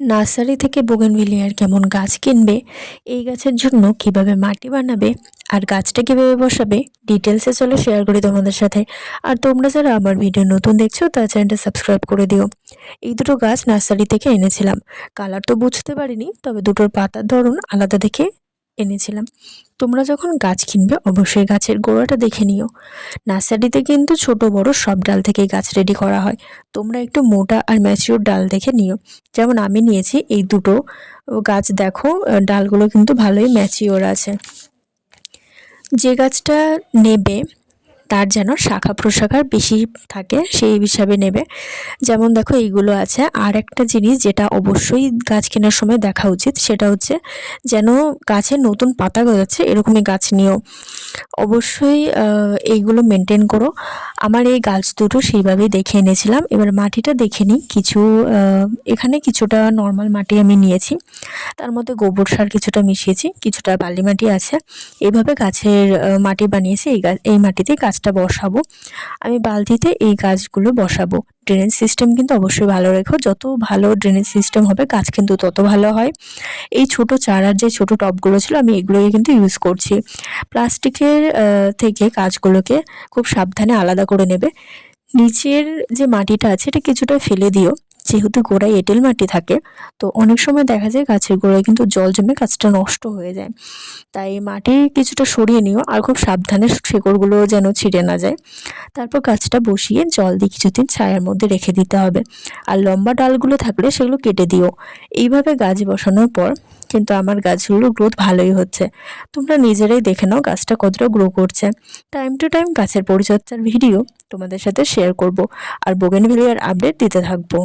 Nursery থেকে বোগেনভিলিয়ার কেমন গাছ কিনবে, এই গাছের জন্য কিভাবে মাটি বানাবে আর গাছটা কিভাবে বসাবে, ডিটেলসে চলো শেয়ার করি তোমাদের সাথে। আর তোমরা যারা আমার ভিডিও নতুন দেখছো তার চ্যানেলটা সাবস্ক্রাইব করে দিও। এই দুটো গাছ নার্সারি থেকে এনেছিলাম। কালার তো বুঝতে পারিনি, তবে দুটোর পাতার ধরন আলাদা দেখে এনেছিলাম। তোমরা যখন গাছ কিনবে অবশ্যই গাছের গোড়াটা দেখে নিও। নার্সারিতে কিন্তু ছোট বড় সব ডাল থেকেই গাছ রেডি করা হয়। তোমরা একটু মোটা আর ম্যাচিওর ডাল দেখে নিও। যেমন আমি নিয়েছি এই দুটো গাছ, দেখো ডালগুলো কিন্তু ভালোই ম্যাচিওর আছে। যে গাছটা নেবে তার যেন শাখা প্রশাখার বেশি থাকে সেই হিসাবে নেবে। যেমন দেখো এইগুলো আছে। আর একটা জিনিস যেটা অবশ্যই গাছ কেনার সময় দেখা উচিত, সেটা হচ্ছে যেন গাছে নতুন পাতা গজাচ্ছে এরকমই গাছ নিও। অবশ্যই এইগুলো মেনটেন করো। আমার এই গাছ দুটো সেইভাবেই দেখে এনেছিলাম। এবার মাটিটা দেখে নিই। এখানে কিছুটা নর্মাল মাটি আমি নিয়েছি, তার মধ্যে গোবর সার কিছুটা মিশিয়েছি, কিছুটা বালি মাটি আছে। এইভাবে গাছের মাটি বানিয়েছি। এই মাটিতে গাছটা বসাবো। আমি বালতিতে এই গাছগুলো বসাবো। ড্রেনেজ সিস্টেম কিন্তু অবশ্যই ভালো রেখো। যত ভালো ড্রেনেজ সিস্টেম হবে গাছ কিন্তু তত ভালো হয়। এই ছোট চারার যে ছোট টবগুলো ছিল আমি এগুলোকে কিন্তু ইউজ করছি। প্লাস্টিকের থেকে গাছগুলোকে খুব সাবধানে আলাদা করে নেবে। নিচের যে মাটিটা আছে এটা কিছুটা ফেলে দিও। যেহেতু গোড়ায় এঁটেল মাটি থাকে, তো অনেক সময় দেখা যায় গাছের গোড়ায় কিন্তু জল জমে গাছটা নষ্ট হয়ে যায়। তাই মাটি কিছুটা সরিয়ে নিও আর খুব সাবধানে শেকড়গুলো যেন ছিঁড়ে না যায়। তারপর গাছটা বসিয়ে জল দিয়ে কিছুদিন ছায়ার মধ্যে রেখে দিতে হবে। আর লম্বা ডালগুলো থাকলে সেগুলো কেটে দিও। এইভাবে গাছ বসানোর পর কিন্তু আমার গাছগুলোর গ্রোথ ভালোই হচ্ছে। তোমরা নিজেরাই দেখে নাও গাছটা কতটা গ্রো করছে। টাইম টু টাইম গাছের পরিচর্যার ভিডিও তোমাদের সাথে শেয়ার করব আর বোগেনভিলিয়ার আপডেট দিতে থাকবো।